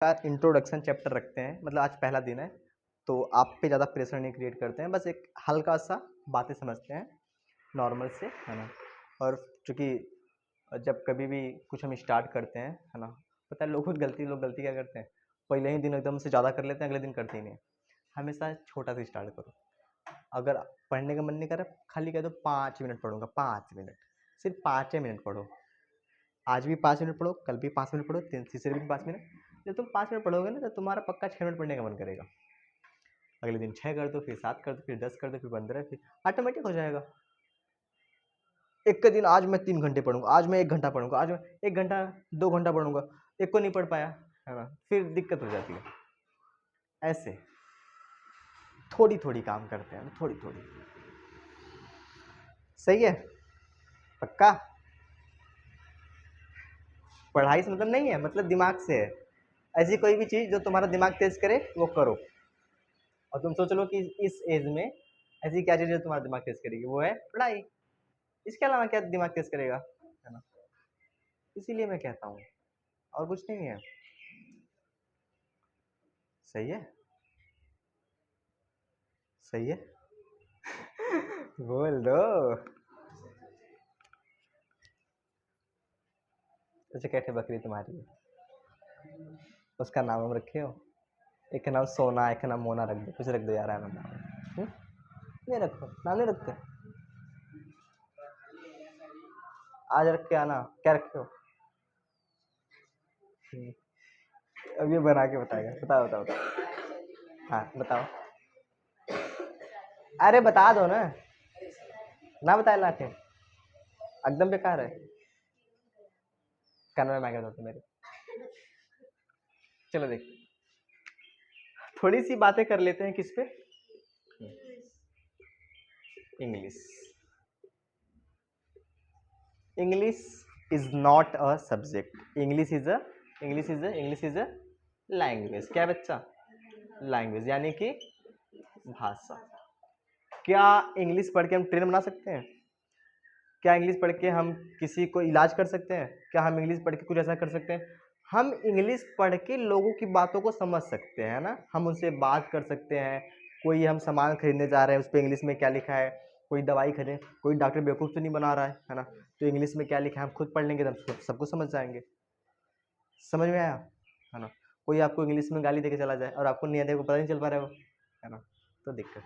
का introduction chapter रखते हैं, मतलब आज पहला दिन है तो आप पे ज़्यादा प्रेशर नहीं क्रिएट करते हैं, बस एक हल्का सा बातें समझते हैं नॉर्मल से, है ना। और चूँकि जब कभी भी कुछ हम स्टार्ट करते हैं, है ना, पता है लोग गलती क्या करते हैं, पहले ही दिन एकदम से ज़्यादा कर लेते हैं, अगले दिन करते ही नहीं। हमेशा छोटा सा स्टार्ट करो। अगर पढ़ने का मन नहीं कर रहा, खाली कह दो 5 मिनट पढ़ूंगा, 5 मिनट, सिर्फ 5 मिनट पढ़ो। आज भी 5 मिनट पढ़ो, कल भी 5 मिनट पढ़ो, तीसरे दिन 5 मिनट। जब तुम 5 मिनट पढ़ोगे ना तो तुम्हारा पक्का 6 मिनट पढ़ने का मन करेगा। अगले दिन 6 कर दो, फिर 7 कर दो, फिर 10 कर दो, फिर 15, फिर ऑटोमेटिक हो जाएगा। एक के दिन आज मैं 3 घंटे पढ़ूंगा, आज मैं 1 घंटा पढ़ूंगा, आज मैं 1 घंटा 2 घंटा पढ़ूंगा, एक को नहीं पढ़ पाया, है ना, फिर दिक्कत हो जाती है। ऐसे थोड़ी थोड़ी काम करते हैं, थोड़ी थोड़ी। सही है, पक्का। पढ़ाई से मतलब नहीं है, मतलब दिमाग से है। ऐसी कोई भी चीज़ जो तुम्हारा दिमाग तेज करे वो करो। और तुम सोच लो कि इस एज में ऐसी क्या चीज़ जो तुम्हारा दिमाग तेज करेगी, वो है पढ़ाई। इसके अलावा क्या दिमाग तेज करेगा, है ना। इसीलिए मैं कहता हूँ, और कुछ नहीं है। सही है, सही है। बोल दो। अच्छा, कैसे बकरी तुम्हारी है, उसका नाम हम रखे हो? एक का नाम सोना, एक का नाम मोना, रख दो, कुछ रख दो यार, है नाम। नहीं रखो, नाम नहीं रखते। आज रख के आना, क्या रखे हो? अब ये बना के बताएगा। बताओ बताओ बताओ। हाँ बताओ। अरे बता दो ना, ना बताए लाके एकदम बेकार है। कान में मांगे तो मेरे। चलो देख, थोड़ी सी बातें कर लेते हैं किस पे, English. English is not a subject, English is a language. क्या बच्चा? लैंग्वेज, यानी कि भाषा। क्या इंग्लिश पढ़ के हम ट्रेन बना सकते हैं? क्या इंग्लिश पढ़ के हम किसी को इलाज कर सकते हैं? क्या हम इंग्लिश पढ़ के कुछ ऐसा कर सकते हैं? हम इंग्लिश पढ़ के लोगों की बातों को समझ सकते हैं ना, हम उनसे बात कर सकते हैं। कोई हम सामान खरीदने जा रहे हैं, उस पर इंग्लिश में क्या लिखा है, कोई दवाई खरीदे, कोई डॉक्टर बेवकूफ़ तो नहीं बना रहा है ना, तो इंग्लिश में क्या लिखा है हम खुद पढ़ लेंगे तो सबको समझ जाएंगे। समझ में आया, है ना। कोई आपको इंग्लिश में गाली दे के चला जाए और आपको नहीं आता, पता नहीं चल पा रहा है वो, है ना, तो दिक्कत।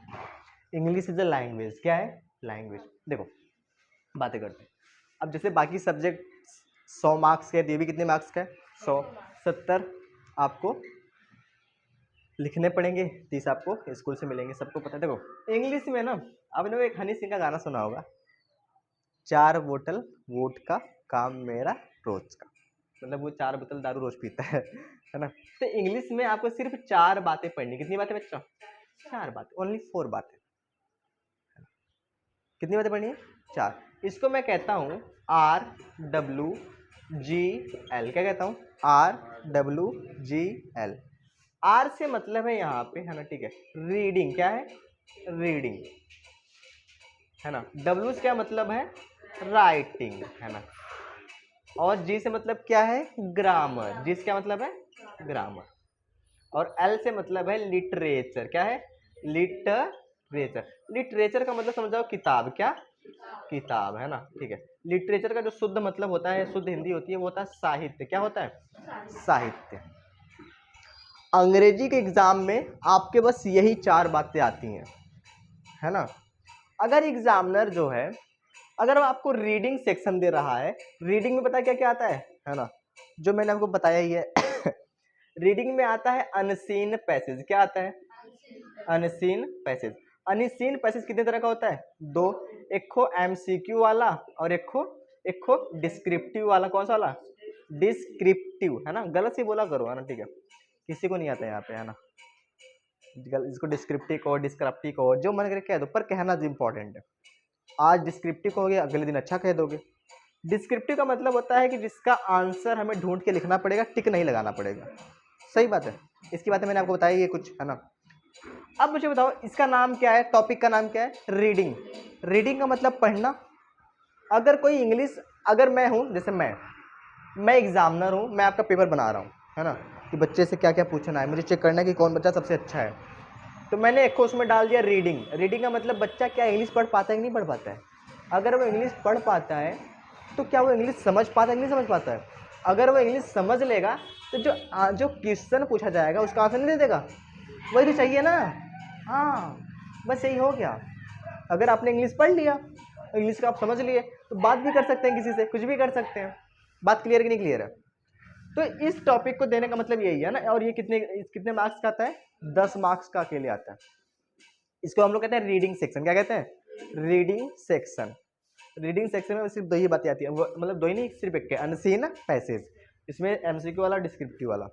English is a language. क्या है? लैंग्वेज। देखो बातें करते हैं। अब जैसे बाकी सब्जेक्ट 100 मार्क्स के, ये भी कितने मार्क्स का है? 100। 70 आपको लिखने पड़ेंगे, 30 आपको स्कूल से मिलेंगे, सबको पता है। देखो इंग्लिश में ना, आपने वो एक हनी सिंह का गाना सुना होगा, 4 बोतल वोट का काम मेरा रोज का, मतलब वो 4 बोतल दारू रोज पीता है ना। तो इंग्लिश में आपको सिर्फ 4 बातें पढ़नी। कितनी बातें बच्चों? 4 बातें, ओनली 4 बातें। कितनी बातें पढ़नी है? 4। इसको मैं कहता हूँ RWGL। क्या कहता हूँ? RWGL। R से मतलब है यहाँ पे, है ना, ठीक है, रीडिंग। क्या है? रीडिंग, है ना। W से क्या मतलब है? राइटिंग, है ना। और G से मतलब क्या है? ग्रामर। G से क्या मतलब है? ग्रामर। और L से मतलब है लिटरेचर। क्या है? लिटरेचर। लिटरेचर का मतलब समझ जाओ किताब। क्या? किताब, है ना, ठीक है। लिटरेचर का जो शुद्ध मतलब होता है, शुद्ध हिंदी होती है, वो होता है साहित्य। क्या होता है? साहित्य। अंग्रेजी के एग्जाम में आपके बस यही 4 बातें आती हैं, है ना। अगर एग्जामिनर जो है, अगर वो आपको रीडिंग सेक्शन दे रहा है, रीडिंग में पता क्या क्या आता है ना, जो मैंने आपको बताया ही है। रीडिंग में आता है अनसीन पैसेज। क्या आता है? Unseen passage. अनसीन पैसेज कितने तरह का होता है? 2। एक खो MCQ वाला और एक खो डिस्क्रिप्टिव वाला। कौन सा वाला? डिस्क्रिप्टिव, है ना, गलत से बोला करो, है ना, ठीक है, किसी को नहीं आता यहाँ पे, है ना। इसको डिस्क्रिप्टिव कहो, डिस्क्रिप्टिव कहो, जो मन करे कह दो, पर कहना इंपॉर्टेंट है। आज डिस्क्रिप्टिव कहोगे, अगले दिन अच्छा कह दोगे। डिस्क्रिप्टिव का मतलब होता है कि जिसका आंसर हमें ढूंढ के लिखना पड़ेगा, टिक नहीं लगाना पड़ेगा। सही बात है, इसकी बातें मैंने आपको बताई है कुछ, है ना। अब मुझे बताओ इसका नाम क्या है, टॉपिक का नाम क्या है? रीडिंग। रीडिंग का मतलब पढ़ना। अगर कोई इंग्लिश, अगर मैं हूं, जैसे मैं एग्जामिनर हूं, मैं आपका पेपर बना रहा हूं, है ना, कि बच्चे से क्या क्या पूछना है, मुझे चेक करना है कि कौन बच्चा सबसे अच्छा है। तो मैंने एक को उसमें डाल दिया रीडिंग। रीडिंग का मतलब बच्चा क्या इंग्लिश पढ़ पाता है कि नहीं पढ़ पाता है। अगर वो इंग्लिश पढ़ पाता है तो क्या वो इंग्लिश समझ पाता है कि नहीं समझ पाता है। अगर वो इंग्लिश समझ लेगा तो जो क्वेश्चन पूछा जाएगा उसका आंसर नहीं दे देगा, वही तो चाहिए ना। हाँ, बस यही हो गया। अगर आपने इंग्लिश पढ़ लिया, इंग्लिश का आप समझ लिए, तो बात भी कर सकते हैं किसी से, कुछ भी कर सकते हैं। बात क्लियर कि नहीं क्लियर है। तो इस टॉपिक को देने का मतलब यही है ना। और ये कितने मार्क्स का आता है, 10 मार्क्स का अकेले आता है। इसको हम लोग कहते हैं रीडिंग सेक्शन। क्या कहते हैं, रीडिंग सेक्शन। रीडिंग सेक्शन में सिर्फ दो ही बातें आती है, मतलब दो ही नहीं, सिर्फ एक, अनसीन पैसेज। इसमें एमसीक्यू वाला, डिस्क्रिप्टिव वाला,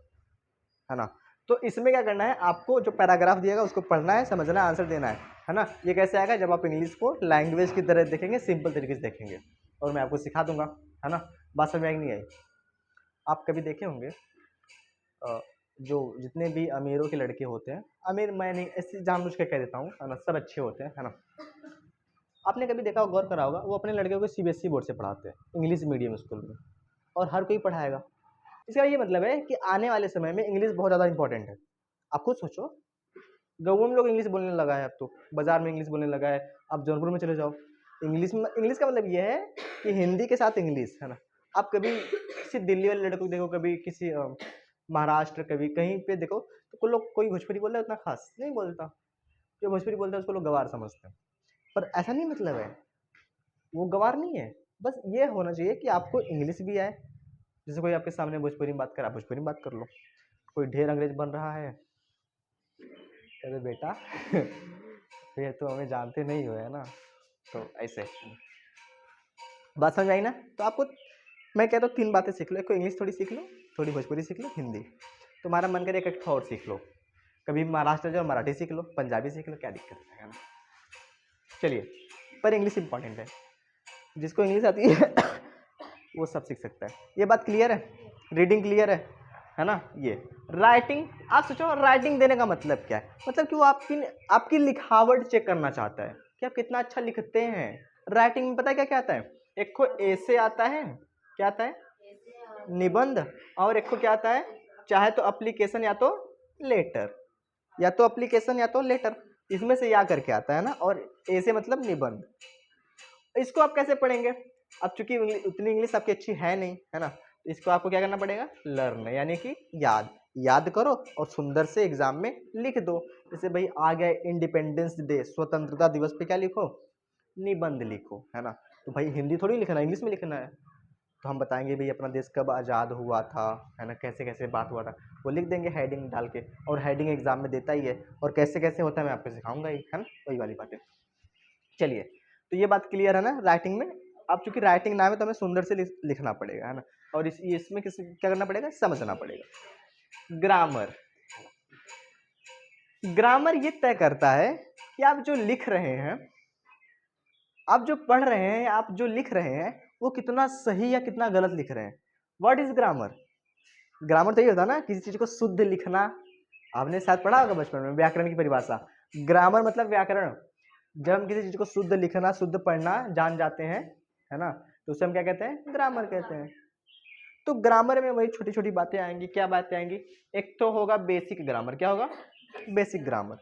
है ना। तो इसमें क्या करना है, आपको जो पैराग्राफ दिएगा उसको पढ़ना है, समझना है, आंसर देना है ना। ये कैसे आएगा, जब आप इंग्लिश को लैंग्वेज की तरह देखेंगे, सिंपल तरीके से देखेंगे, और मैं आपको सिखा दूंगा, है ना। बात समझ आई नहीं आई। आप कभी देखे होंगे जो जितने भी अमीरों के लड़के होते हैं, अमीर मैं नहीं, ऐसे जानबूझ के कह देता हूँ, है ना, सब अच्छे होते हैं, है ना। आपने कभी देखा होगा, गौर करा होगा, वो अपने लड़के को सीबीएसई बोर्ड से पढ़ाते हैं, इंग्लिश मीडियम स्कूल में, और हर कोई पढ़ाएगा। इसका ये मतलब है कि आने वाले समय में इंग्लिश बहुत ज़्यादा इंपॉर्टेंट है। आप खुद सोचो, गाँव में लोग इंग्लिश बोलने लगा है, अब तो बाजार में इंग्लिश बोलने लगा है। आप जौनपुर में चले जाओ, इंग्लिश का मतलब ये है कि हिंदी के साथ इंग्लिश, है ना। आप कभी किसी दिल्ली वाले लड़कों को देखो, कभी किसी महाराष्ट्र, कभी कहीं पे देखो, तो कोई भोजपुरी बोलता है, उतना खास नहीं बोलता। जो भोजपुरी बोलता है उसको लोग गवार समझते हैं, पर ऐसा नहीं मतलब है, वो गवार नहीं है। बस ये होना चाहिए कि आपको इंग्लिश भी आए। जैसे कोई आपके सामने भोजपुरी में बात कर, आप भोजपुरी में बात कर लो। कोई ढेर अंग्रेज बन रहा है, अरे बेटा ये तो हमें जानते नहीं हो, है ना। तो ऐसे बात समझ आई ना। तो आपको मैं कहता हूँ 3 बातें सीख लो। एक को इंग्लिश थोड़ी सीख लो, थोड़ी भोजपुरी सीख लो, हिंदी। तुम्हारा मन करे एक और सीख लो, कभी महाराष्ट्र जाओ, मराठी सीख लो, पंजाबी सीख लो, क्या दिक्कत है ना। चलिए, पर इंग्लिश इंपॉर्टेंट है, जिसको इंग्लिश आती है वो सब सीख सकता है। ये बात क्लियर है, रीडिंग क्लियर है ना। ये राइटिंग, आप सोचो राइटिंग देने का मतलब क्या है। मतलब कि वो आपकी लिखावट चेक करना चाहता है कि आप कितना अच्छा लिखते हैं। राइटिंग में पता है क्या क्या आता है, एक को ऐसे आता है, क्या आता है, निबंध। और एक को क्या आता है, चाहे तो एप्लीकेशन या तो लेटर, या तो एप्लीकेशन या तो लेटर, इसमें से या करके आता है ना। और ऐसे मतलब निबंध। इसको आप कैसे पढ़ेंगे, अब चूंकि उतनी इंग्लिश आपकी अच्छी है नहीं, है ना, तो इसको आपको क्या करना पड़ेगा, लर्न, यानी कि याद करो और सुंदर से एग्जाम में लिख दो। जैसे भाई आ गया इंडिपेंडेंस डे, स्वतंत्रता दिवस पे क्या लिखो, निबंध लिखो, है ना। तो भाई हिंदी थोड़ी लिखना है, इंग्लिश में लिखना है। तो हम बताएंगे भाई अपना देश कब आज़ाद हुआ था, है ना, कैसे कैसे बात हुआ था, वो लिख देंगे हेडिंग डाल के। और हेडिंग एग्जाम में देता ही है, और कैसे कैसे होता है मैं आपको सिखाऊंगा ही, है ना, वही वाली बातें। चलिए, तो ये बात क्लियर है ना राइटिंग में। अब चूंकि राइटिंग नाम है तो हमें सुंदर से लिखना पड़ेगा, है ना। और इसमें क्या करना पड़ेगा, समझना पड़ेगा। ग्रामर, ग्रामर ये तय करता है कि आप जो लिख रहे हैं, आप जो पढ़ रहे हैं, आप जो लिख रहे हैं, वो कितना सही या कितना गलत लिख रहे हैं। What is grammar. ग्रामर तो ये होता है ना, किसी चीज को शुद्ध लिखना। आपने शायद पढ़ा होगा बचपन में व्याकरण की परिभाषा। ग्रामर मतलब व्याकरण। जब हम किसी चीज को शुद्ध लिखना, शुद्ध पढ़ना जान जाते हैं, है ना, तो उसे हम क्या कहते हैं, ग्रामर कहते हैं। तो ग्रामर में वही छोटी छोटी बातें आएंगी। क्या बातें आएंगी, एक तो होगा बेसिक ग्रामर। क्या होगा, बेसिक ग्रामर,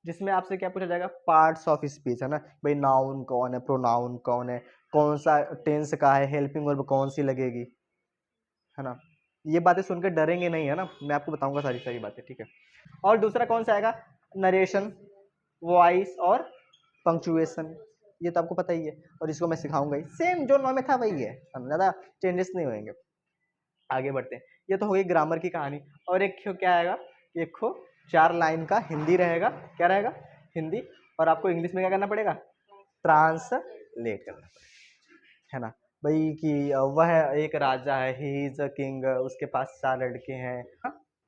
जिसमें आपसे क्या पूछा जाएगा, पार्ट्स ऑफ स्पीच, है ना। भाई नाउन कौन है, प्रोनाउन कौन है, कौन सा टेंस का है, हेल्पिंग वर्ब कौन सी लगेगी, है ना। ये बातें सुनकर डरेंगे नहीं, है ना, मैं आपको बताऊंगा सारी सारी बातें, ठीक है। और दूसरा कौन सा आएगा, नरेशन, वॉइस और पंक्चुएशन। ये तो आपको पता ही है, और इसको मैं सिखाऊंगा ही, सेम जो नॉ में था वही है, ज़्यादा चेंजेस नहीं होंगे। आगे बढ़ते हैं। ये तो हो गई ग्रामर की कहानी। और एक क्या आएगा, एक 4 लाइन का हिंदी रहेगा। क्या रहेगा, हिंदी। और आपको इंग्लिश में क्या करना पड़ेगा, ट्रांसलेट करना पड़ेगा, है ना। भाई कि वह एक राजा है, ही इज अ किंग, उसके पास 4 लड़के हैं,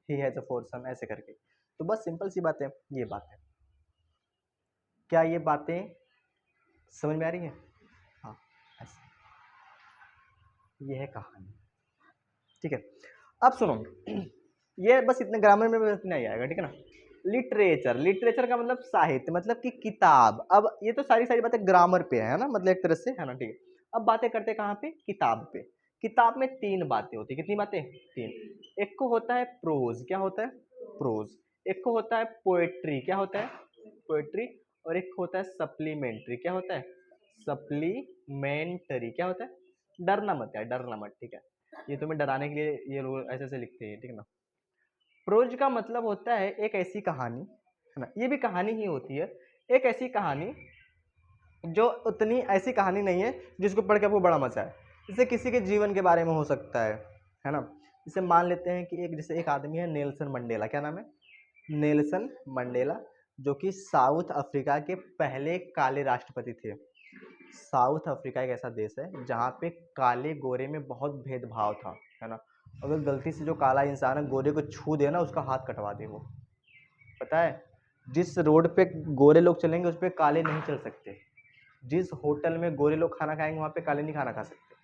ही हैज अ 4 सन, ऐसे करके। तो बस सिंपल सी बात है, ये बात है। क्या ये बातें समझ में आ रही है, हाँ ऐसे। ये है कहानी, ठीक है। अब सुनो, ये बस इतने ग्रामर में बस इतना ही आएगा, ठीक है ना। लिटरेचर, लिटरेचर का मतलब साहित्य, मतलब कि किताब। अब ये तो सारी सारी बातें ग्रामर पे है ना, मतलब एक तरह से, है ना, ठीक है। अब बातें करते हैं कहाँ पे, किताब पे। किताब में 3 बातें होती है, कितनी बातें? 3। एक को होता है प्रोज, क्या होता है? प्रोज। एक को होता है पोएट्री, क्या होता है? पोएट्री। और एक होता है सप्लीमेंट्री, क्या होता है? सप्लीमेंटरी, क्या होता है? डरना मत यार, डरना मत, ठीक है? ये तुम्हें डराने के लिए ये लोग ऐसे ऐसे लिखते हैं, ठीक है ना? प्रोज का मतलब होता है एक ऐसी कहानी, है ना? ये भी कहानी ही होती है, एक ऐसी कहानी जो उतनी ऐसी कहानी नहीं है जिसको पढ़ के आपको बड़ा मजा आए। जैसे किसी के जीवन के बारे में हो सकता है ना? जैसे मान लेते हैं कि एक जैसे एक आदमी है नेल्सन मंडेला, क्या नाम है? नेल्सन मंडेला, जो कि साउथ अफ्रीका के पहले काले राष्ट्रपति थे। साउथ अफ्रीका एक ऐसा देश है जहाँ पे काले गोरे में बहुत भेदभाव था, है ना? अगर गलती से जो काला इंसान है गोरे को छू दे ना, उसका हाथ कटवा दे वो। पता है, जिस रोड पे गोरे लोग चलेंगे उस पे काले नहीं चल सकते, जिस होटल में गोरे लोग खाना खाएंगे वहाँ पे काले नहीं खाना खा सकते।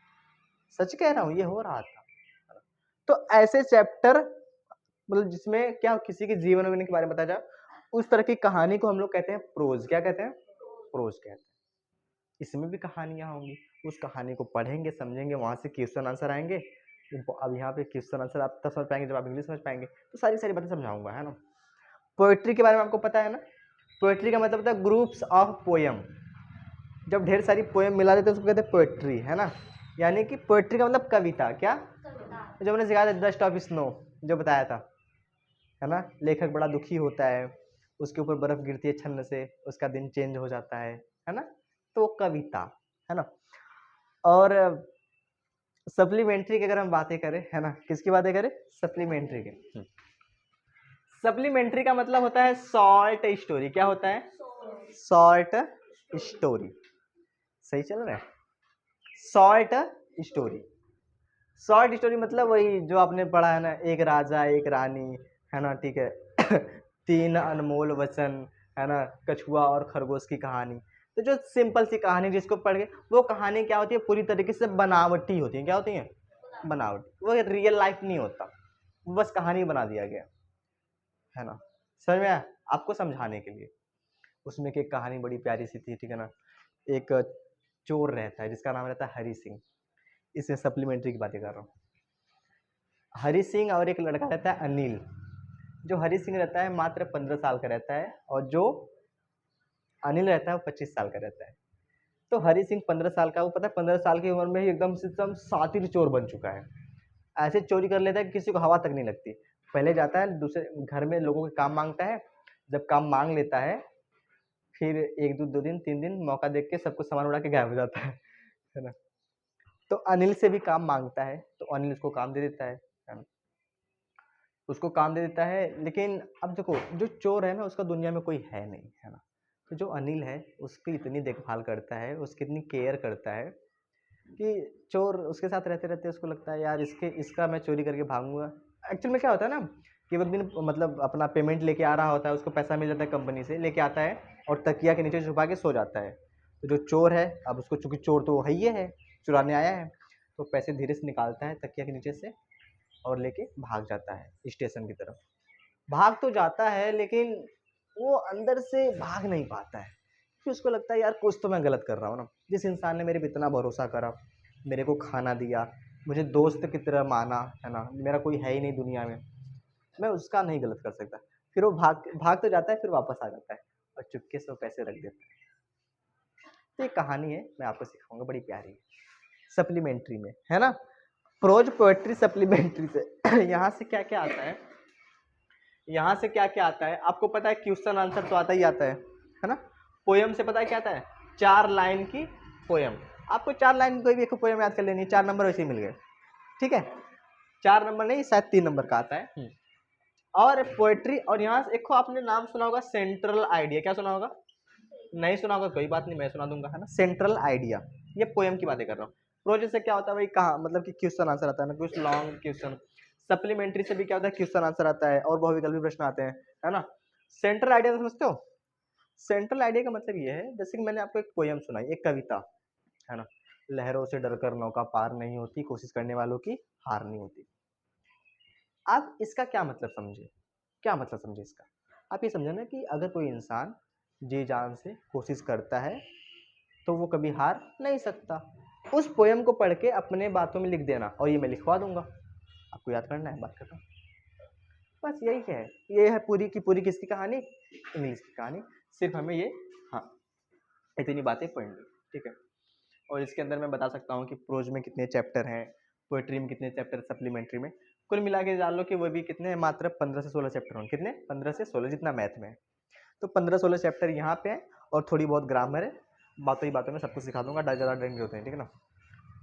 सच कह रहा हूँ, ये हो रहा था। तो ऐसे चैप्टर, मतलब जिसमें क्या किसी के जीवन के बारे में बताया जाए, उस तरह की कहानी को हम लोग कहते हैं प्रोज। क्या कहते हैं? प्रोज कहते हैं। इसमें भी कहानियां होंगी, उस कहानी को पढ़ेंगे, समझेंगे, वहां से क्वेश्चन आंसर आएंगे। अब यहाँ पे क्वेश्चन आंसर आप तब समझ पाएंगे जब आप इंग्लिश समझ पाएंगे। तो सारी सारी बातें समझाऊंगा, है ना? पोएट्री के बारे में आपको पता है ना? पोएट्री का मतलब होता है ग्रुप्स ऑफ पोएम। जब ढेर सारी पोएम मिला देते हैं उसको कहते हैं पोएट्री, है ना? यानी कि पोएट्री का मतलब कविता। क्या? जो मैंने सिखाया था डस्ट ऑफ स्नो, जो बताया था, है ना? लेखक बड़ा दुखी होता है, उसके ऊपर बर्फ गिरती है छन्न से, उसका दिन चेंज हो जाता है ना? तो वो कविता, है ना? और सप्लीमेंट्री की अगर हम बातें करें, है ना, किसकी बातें करें? सप्लीमेंट्री के। सप्लीमेंट्री का मतलब होता है शॉर्ट स्टोरी। क्या होता है? Short story. सही चल रहा है? Short story. शॉर्ट स्टोरी मतलब वही जो आपने पढ़ा है ना, एक राजा एक रानी, है ना? ठीक है। 3 अनमोल वचन, है ना? कछुआ और खरगोश की कहानी। तो जो सिंपल सी कहानी जिसको पढ़ के, वो कहानी क्या होती है? पूरी तरीके से बनावटी होती है। क्या होती है? बनावटी। वो रियल लाइफ नहीं होता, वो बस कहानी बना दिया गया, है ना? समझ में आया? आपको समझाने के लिए। उसमें की एक कहानी बड़ी प्यारी सी थी, ठीक है ना? एक चोर रहता है जिसका नाम रहता है हरी सिंह। इससे सप्लीमेंट्री की बातें कर रहा हूँ। हरी सिंह और एक लड़का रहता है अनिल। जो हरी सिंह रहता है मात्र 15 साल का रहता है, और जो अनिल रहता है वो 25 साल का रहता है। तो हरी सिंह 15 साल का, वो पता है 15 साल की उम्र में ही एकदम से एकदम शातिर चोर बन चुका है। ऐसे चोरी कर लेता है कि किसी को हवा तक नहीं लगती। पहले जाता है दूसरे घर में लोगों के काम मांगता है, जब काम मांग लेता है फिर 1 2 दिन 3 दिन मौका देख के सबको सामान उड़ा के गायब हो जाता है ना? तो अनिल से भी काम मांगता है, तो अनिल उसको काम दे देता है ना? उसको काम दे देता है, लेकिन अब देखो जो चोर है ना उसका दुनिया में कोई है नहीं, है ना? तो जो अनिल है उसकी इतनी देखभाल करता है, उसकी इतनी केयर करता है कि चोर उसके साथ रहते रहते उसको लगता है यार इसका मैं चोरी करके भागूंगा। एक्चुअल में क्या होता है ना कि वो एक दिन मतलब अपना पेमेंट लेके आ रहा होता है, उसको पैसा मिल जाता है कंपनी से, लेके आता है और तकिया के नीचे छुपा के सो जाता है। तो जो चोर है, अब उसको चूंकि चोर तो है ही है, चुराने आया है, तो पैसे धीरे से निकालता है तकिया के नीचे से और लेके भाग जाता है स्टेशन की तरफ। भाग तो जाता है लेकिन वो अंदर से भाग नहीं पाता है, फिर उसको लगता है यार कुछ तो मैं गलत कर रहा हूँ ना। जिस इंसान ने मेरे पे इतना भरोसा करा, मेरे को खाना दिया, मुझे दोस्त की तरह माना, है ना? मेरा कोई है ही नहीं दुनिया में, मैं उसका नहीं गलत कर सकता। फिर वो भाग भाग तो जाता है, फिर वापस आ जाता है और चुपके से वो पैसे रख देता है। तो एक कहानी है, मैं आपको सिखाऊंगा, बड़ी प्यारी है, सप्लीमेंट्री में, है ना? प्रोज पोएट्री सप्लीमेंट्री से यहाँ से क्या क्या आता है? यहाँ से क्या क्या आता है आपको पता है? क्वेश्चन आंसर तो आता ही आता है ना? पोयम से पता है क्या आता है? 4 लाइन की पोयम। आपको 4 लाइन की कोई भी एक पोयम याद कर लेनी, 4 नंबर वैसे ही मिल गए, ठीक है? 4 नंबर नहीं, शायद 3 नंबर का आता है। और पोएट्री, और यहाँ से एक आपने नाम सुना होगा सेंट्रल आइडिया। क्या सुना होगा? नहीं सुना होगा कोई बात नहीं, मैं सुना दूंगा, है ना? सेंट्रल आइडिया, ये पोयम की बातें कर रहा हूँ। प्रोजेक्ट से क्या होता है भाई? कहाँ मतलब कि क्वेश्चन आंसर आता है ना, कुछ लॉन्ग क्वेश्चन। सप्लीमेंट्री से भी क्या होता है? क्वेश्चन आंसर आता है और बहुविकल्पी प्रश्न आते हैं, है ना? सेंट्रल आइडिया समझते हो? सेंट्रल आइडिया का मतलब ये है, जैसे कि मैंने आपको एक पोयम सुनाई, एक कविता, है ना? लहरों से डरकर नौका पार नहीं होती, कोशिश करने वालों की हार नहीं होती। आप इसका क्या मतलब समझे? क्या मतलब समझे इसका? आप ये समझे ना कि अगर कोई इंसान जी जान से कोशिश करता है तो वो कभी हार नहीं सकता। उस पोएम को पढ़ के अपने बातों में लिख देना और ये मैं लिखवा दूंगा, आपको याद करना है, बात खत्म। बस यही है, ये है पूरी की पूरी किसकी कहानी, इंग्लिश की कहानी। सिर्फ हमें ये, हाँ, इतनी बातें पढ़नी, ठीक है। और इसके अंदर मैं बता सकता हूँ कि प्रोज में कितने चैप्टर हैं, पोएट्री में कितने चैप्टर, सप्लीमेंट्री में, कुल मिला के जान लो कि वो भी कितने हैं, मात्र 15 से 16 चैप्टर होंगे। कितने? 15 से 16, जितना मैथ में है। तो 15-16 चैप्टर यहाँ पे है और थोड़ी बहुत ग्रामर है। बातों ही बातों में सब कुछ सिखा दूंगा, ज़्यादा डरेंगे होते हैं, ठीक है ना।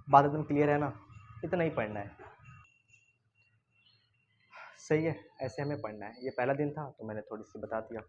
बात एकदम क्लियर है ना, इतना ही पढ़ना है, सही है। ऐसे हमें पढ़ना है। ये पहला दिन था तो मैंने थोड़ी सी बता दिया।